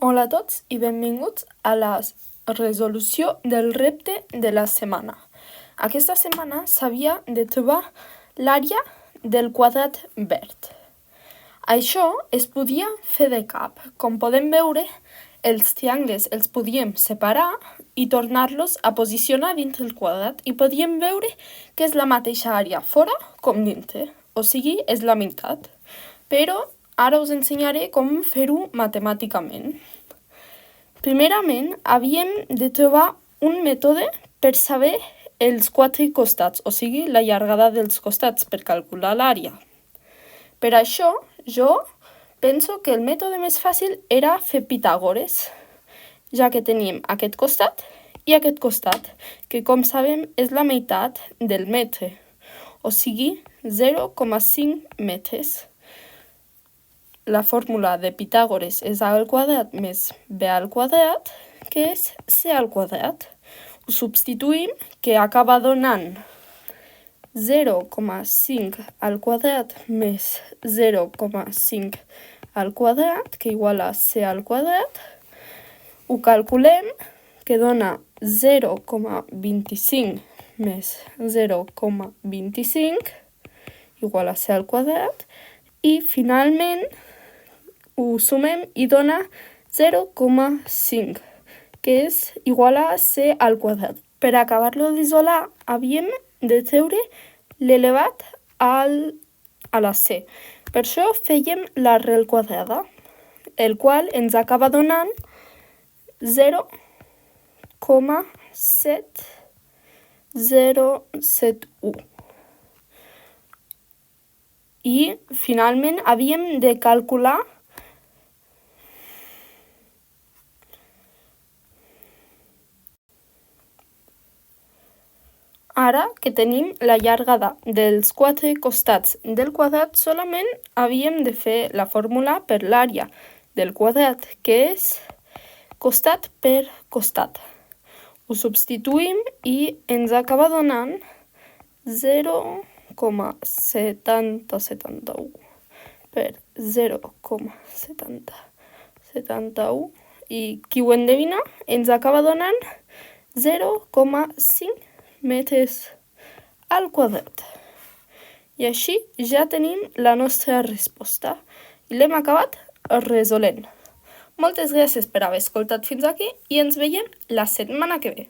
Hola a tots i benvinguts a la resolució del repte de la setmana. Aquesta setmana s'havia de trobar l'àrea del quadrat verd. Això es podia fer de cap. Com podem veure, els triangles els podíem separar i tornar-los a posicionar dintre el quadrat i podíem veure que és la mateixa àrea fora com dintre, o sigui, és la meitat. Però ara us ensenyaré com fer-ho matemàticament. Primerament, havíem de trobar un mètode per saber els 4 costats, o sigui, la llargada dels costats per calcular l'àrea. Per això, jo penso que el mètode més fàcil era fer Pitàgores, ja que tenim aquest costat i aquest costat, que com sabem és la meitat del metre, o sigui, 0,5 metres. La fórmula de Pitàgores és a al quadrat més b al quadrat, que és c al quadrat. Ho substituïm, que acaba donant 0,5 al quadrat més 0,5 al quadrat, que igual a c al quadrat. Ho calculem, que dona 0,25 més 0,25 igual a c al quadrat. I finalment ho sumem i dona 0,5, que és igual a c al quadrat. Per acabar-lo d'isolar, havíem de treure l'elevat a la c. Per això fèiem l'arrel quadrada, el qual ens acaba donant 0,7071. I finalment havíem de calcular ara que tenim la llargada dels 4 costats del quadrat, solament havíem de fer la fórmula per l'àrea del quadrat, que és costat per costat. Ho substituïm i ens acaba donant 0,7071 per 0,7071 i qui ho endevina ens acaba donant 0,5 metres al quadrat. I així ja tenim la nostra resposta i l'hem acabat resolent. Moltes gràcies per haver escoltat fins aquí i ens veiem la setmana que ve.